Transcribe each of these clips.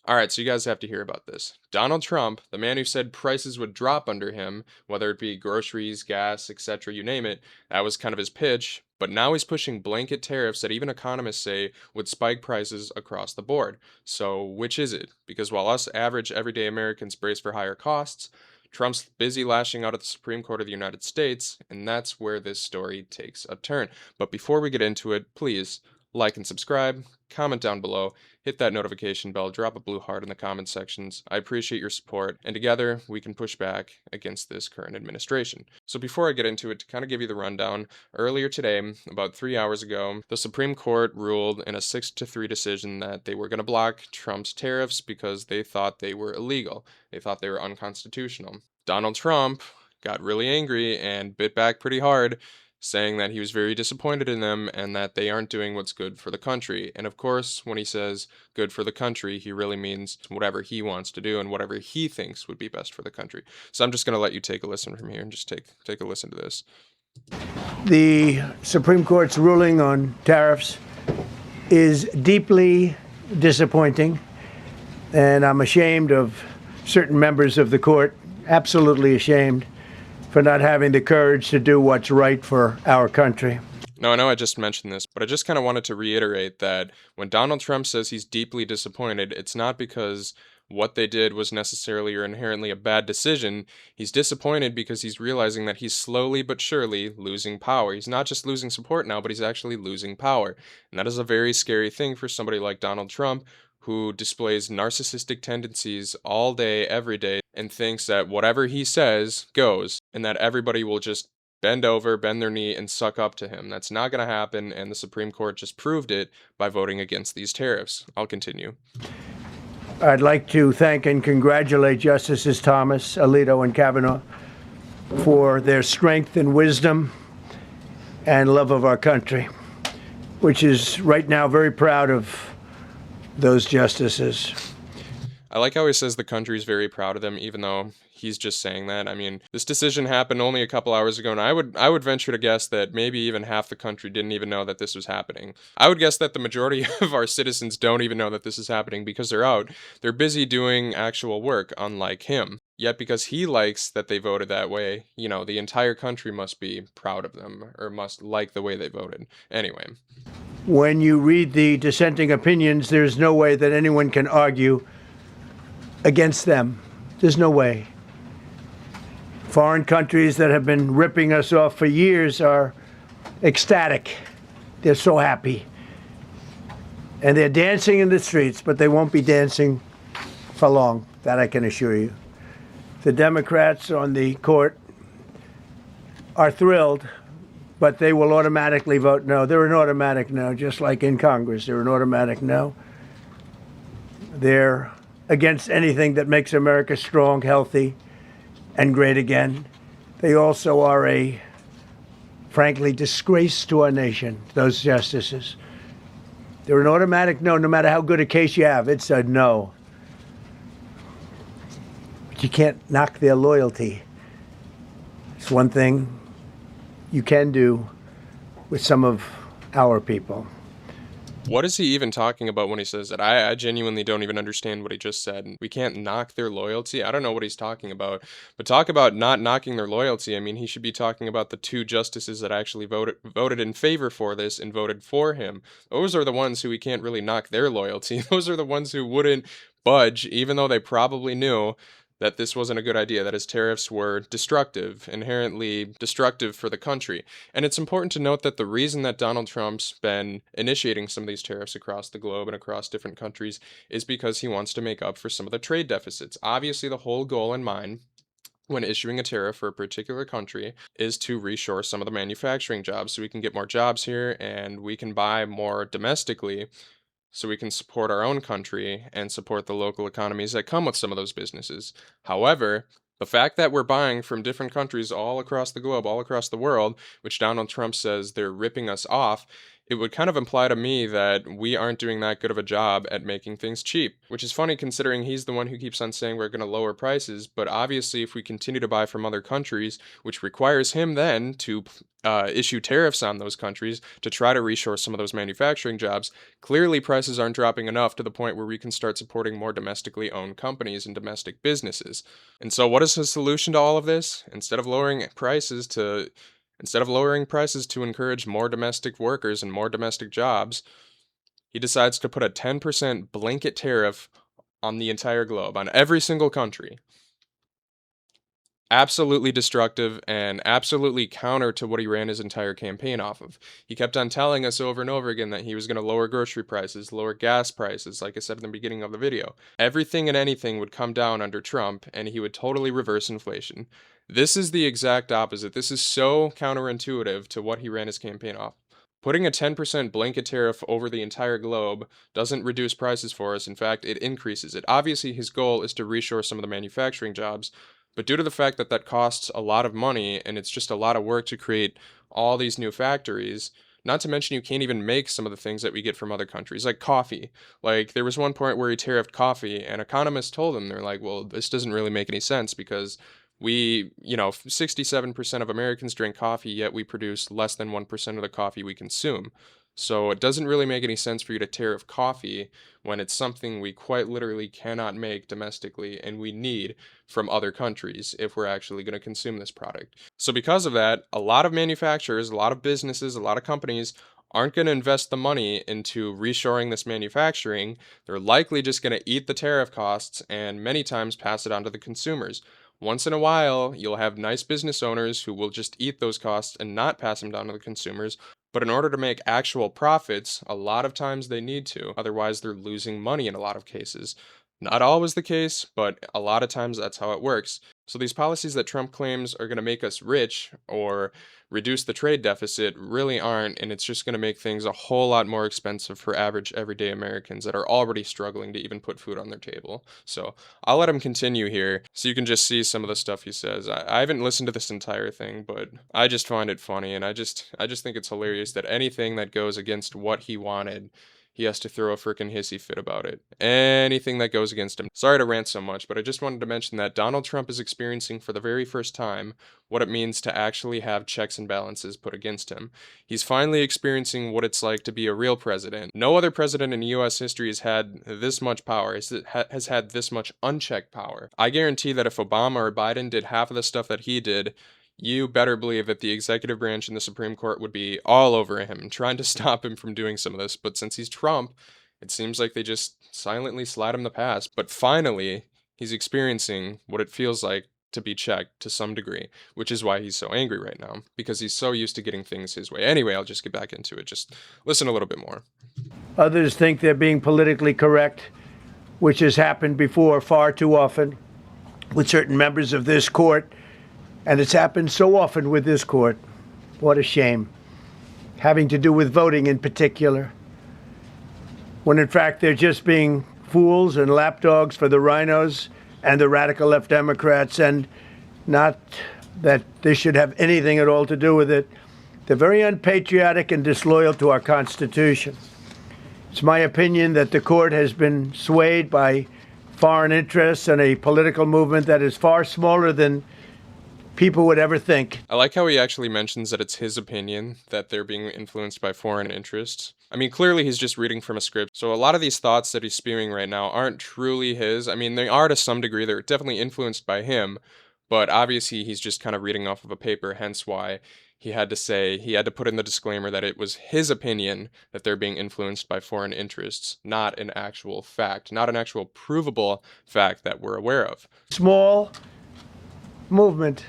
All right, so you guys have to hear about this. Donald Trump, the man who said prices would drop under him, whether it be groceries, gas, etc., you name it, that was kind of his pitch. But now he's pushing blanket tariffs that even economists say would spike prices across the board. So, which is it? Because while us average everyday Americans brace for higher costs, Trump's busy lashing out at the Supreme Court of the United States, and that's where this story takes a turn. But before we get into it, please like and subscribe, comment down below, hit that notification bell, drop a blue heart in the comment sections. I appreciate your support, and together we can push back against this current administration. So before I get into it, to kind of give you the rundown, earlier today, about 3 hours ago, the Supreme Court ruled in a 6-3 decision that they were going to block Trump's tariffs because they thought they were illegal. They thought they were unconstitutional. Donald Trump got really angry and bit back pretty hard, saying that he was very disappointed in them and that they aren't doing what's good for the country. And of course, when he says good for the country, he really means whatever he wants to do and whatever he thinks would be best for the country. So I'm just going to let you take a listen from here and just take a listen to this. The Supreme Court's ruling on tariffs is deeply disappointing, and I'm ashamed of certain members of the court, absolutely ashamed, for not having the courage to do what's right for our country. Now, I know I just mentioned this, but I just kind of wanted to reiterate that when Donald Trump says he's deeply disappointed, it's not because what they did was necessarily or inherently a bad decision. He's disappointed because he's realizing that he's slowly but surely losing power. He's not just losing support now, but he's actually losing power. And that is a very scary thing for somebody like Donald Trump, who displays narcissistic tendencies all day, every day, and thinks that whatever he says goes, and that everybody will just bend over, bend their knee, and suck up to him. That's not going to happen, and the Supreme Court just proved it by voting against these tariffs. I'll continue. I'd like to thank and congratulate Justices Thomas, Alito, and Kavanaugh for their strength and wisdom and love of our country, which is right now very proud of those justices. I like how he says the country is very proud of them, even though he's just saying that. I mean, this decision happened only a couple hours ago, and I would venture to guess that maybe even half the country didn't even know that this was happening. I would guess that the majority of our citizens don't even know that this is happening because they're out. They're busy doing actual work, unlike him. Yet because he likes that they voted that way, the entire country must be proud of them, or must like the way they voted. Anyway. When you read the dissenting opinions, there's no way that anyone can argue against them. There's no way. Foreign countries that have been ripping us off for years are ecstatic. They're so happy. And they're dancing in the streets, but they won't be dancing for long, that I can assure you. The Democrats on the court are thrilled, but they will automatically vote no. They're an automatic no, just like in Congress. They're an automatic no. They're against anything that makes America strong, healthy, and great again. They also are a, frankly, disgrace to our nation, those justices. They're an automatic no, no matter how good a case you have. It's a no. But you can't knock their loyalty. It's one thing you can do with some of our people. What is he even talking about when he says that? I genuinely don't even understand what he just said. We can't knock their loyalty. I don't know what he's talking about. But talk about not knocking their loyalty. I mean, he should be talking about the two justices that actually voted in favor for this and voted for him. Those are the ones who we can't really knock their loyalty. Those are the ones who wouldn't budge, even though they probably knew that this wasn't a good idea, that his tariffs were destructive, inherently destructive for the country. And it's important to note that the reason that Donald Trump's been initiating some of these tariffs across the globe and across different countries is because he wants to make up for some of the trade deficits. Obviously, the whole goal in mind when issuing a tariff for a particular country is to reshore some of the manufacturing jobs so we can get more jobs here and we can buy more domestically, so we can support our own country and support the local economies that come with some of those businesses. However, the fact that we're buying from different countries all across the globe, all across the world, which Donald Trump says they're ripping us off, it would kind of imply to me that we aren't doing that good of a job at making things cheap, which is funny considering he's the one who keeps on saying we're going to lower prices. But obviously, if we continue to buy from other countries, which requires him then to issue tariffs on those countries to try to reshore some of those manufacturing jobs, clearly prices aren't dropping enough to the point where we can start supporting more domestically owned companies and domestic businesses. And so, what is the solution to all of this? Instead of lowering prices to encourage more domestic workers and more domestic jobs, he decides to put a 10% blanket tariff on the entire globe, on every single country. Absolutely destructive and absolutely counter to what he ran his entire campaign off of. He kept on telling us over and over again that he was going to lower grocery prices, lower gas prices, like I said in the beginning of the video. Everything and anything would come down under Trump, and he would totally reverse inflation. This is the exact opposite. This is so counterintuitive to what he ran his campaign off. Putting a 10% blanket tariff over the entire globe doesn't reduce prices for us. In fact, it increases it. Obviously, his goal is to reshore some of the manufacturing jobs, but due to the fact that that costs a lot of money and it's just a lot of work to create all these new factories, not to mention you can't even make some of the things that we get from other countries, like coffee. Like there was one point where he tariffed coffee, and economists told him, they're like, well, this doesn't really make any sense because 67% of Americans drink coffee, yet we produce less than 1% of the coffee we consume. So it doesn't really make any sense for you to tariff coffee when it's something we quite literally cannot make domestically and we need from other countries if we're actually going to consume this product. So because of that, a lot of manufacturers, a lot of businesses, a lot of companies aren't going to invest the money into reshoring this manufacturing. They're likely just going to eat the tariff costs and many times pass it on to the consumers. Once in a while, you'll have nice business owners who will just eat those costs and not pass them down to the consumers. But in order to make actual profits, a lot of times they need to. Otherwise, they're losing money in a lot of cases. Not always the case, but a lot of times that's how it works. So these policies that Trump claims are going to make us rich or reduce the trade deficit really aren't, and it's just going to make things a whole lot more expensive for average everyday Americans that are already struggling to even put food on their table. So I'll let him continue here so you can just see some of the stuff he says. I haven't listened to this entire thing, but I just find it funny, and I just think it's hilarious that anything that goes against what he wanted, he has to throw a freaking hissy fit about it. Anything that goes against him. Sorry to rant so much, but I just wanted to mention that Donald Trump is experiencing for the very first time what it means to actually have checks and balances put against him. He's finally experiencing what it's like to be a real president. No other president in US history has had this much power, has had this much unchecked power. I guarantee that if Obama or Biden did half of the stuff that he did, you better believe that the executive branch and the Supreme Court would be all over him, trying to stop him from doing some of this. But since he's Trump, it seems like they just silently slide him the pass. But finally, he's experiencing what it feels like to be checked to some degree, which is why he's so angry right now, because he's so used to getting things his way. Anyway, I'll just get back into it. Just listen a little bit more. Others think they're being politically correct, which has happened before far too often with certain members of this court. And it's happened so often with this court. What a shame. Having to do with voting in particular. When in fact they're just being fools and lapdogs for the rhinos and the radical left Democrats, and not that this should have anything at all to do with it. They're very unpatriotic and disloyal to our Constitution. It's my opinion that the court has been swayed by foreign interests and a political movement that is far smaller than people would ever think. I like how he actually mentions that it's his opinion that they're being influenced by foreign interests. I mean, clearly he's just reading from a script. So a lot of these thoughts that he's spewing right now aren't truly his. I mean, they are to some degree. They're definitely influenced by him. But obviously he's just kind of reading off of a paper, hence why he had to put in the disclaimer that it was his opinion that they're being influenced by foreign interests, not an actual fact, not an actual provable fact that we're aware of. Small movement.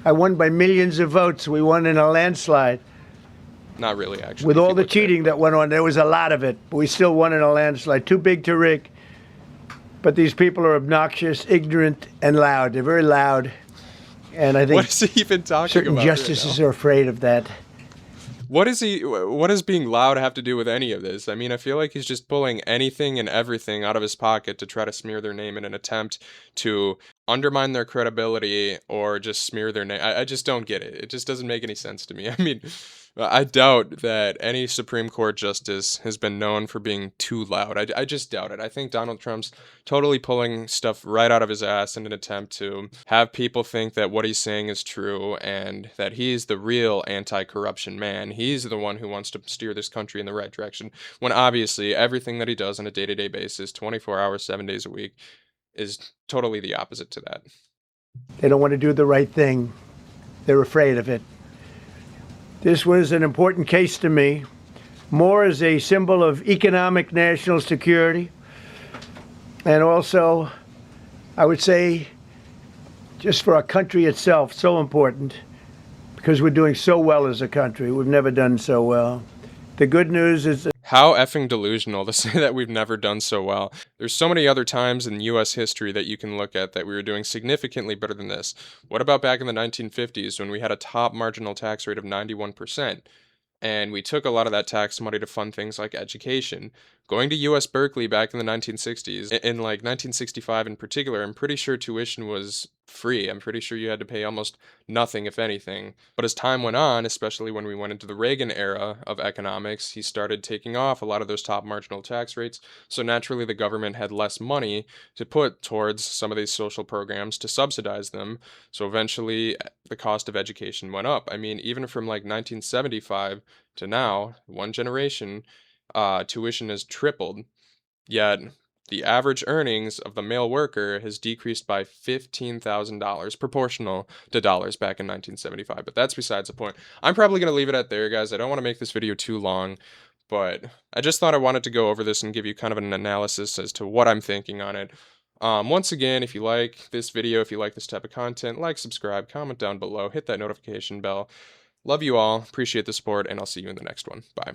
I won by millions of votes. We won in a landslide. Not really, actually. With all the cheating that went on, there was a lot of it. But we still won in a landslide. Too big to rig. But these people are obnoxious, ignorant, and loud. They're very loud. And I think what is he even talking certain about justices are afraid of that. What does being loud have to do with any of this? I mean, I feel like he's just pulling anything and everything out of his pocket to try to smear their name in an attempt to undermine their credibility or just smear their name. I just don't get it. It just doesn't make any sense to me. I mean, I doubt that any Supreme Court justice has been known for being too loud. I just doubt it. I think Donald Trump's totally pulling stuff right out of his ass in an attempt to have people think that what he's saying is true and that he's the real anti corruption man. He's the one who wants to steer this country in the right direction, when obviously everything that he does on a day to day basis, 24 hours, 7 days a week, is totally the opposite to that. They don't want to do the right thing. They're afraid of it. This was an important case to me, more as a symbol of economic national security, and also, I would say, just for our country itself, so important, because we're doing so well as a country. We've never done so well. The good news is How effing delusional to say that we've never done so well. There's so many other times in US history that you can look at that we were doing significantly better than this. What about back in the 1950s when we had a top marginal tax rate of 91%? And we took a lot of that tax money to fund things like education. Going to US Berkeley back in the 1960s, in like 1965 in particular, I'm pretty sure tuition was free. I'm pretty sure you had to pay almost nothing, if anything. But as time went on, especially when we went into the Reagan era of economics, he started taking off a lot of those top marginal tax rates. So naturally, the government had less money to put towards some of these social programs to subsidize them. So eventually, the cost of education went up. I mean, even from like 1975 to now, one generation, tuition has tripled. Yet the average earnings of the male worker has decreased by $15,000 proportional to dollars back in 1975. But that's besides the point. I'm probably going to leave it at there, guys. I don't want to make this video too long, but I just thought I wanted to go over this and give you kind of an analysis as to what I'm thinking on it. Once again, if you like this video, if you like this type of content, like, subscribe, comment down below, hit that notification bell. Love you all, appreciate the support, and I'll see you in the next one. Bye.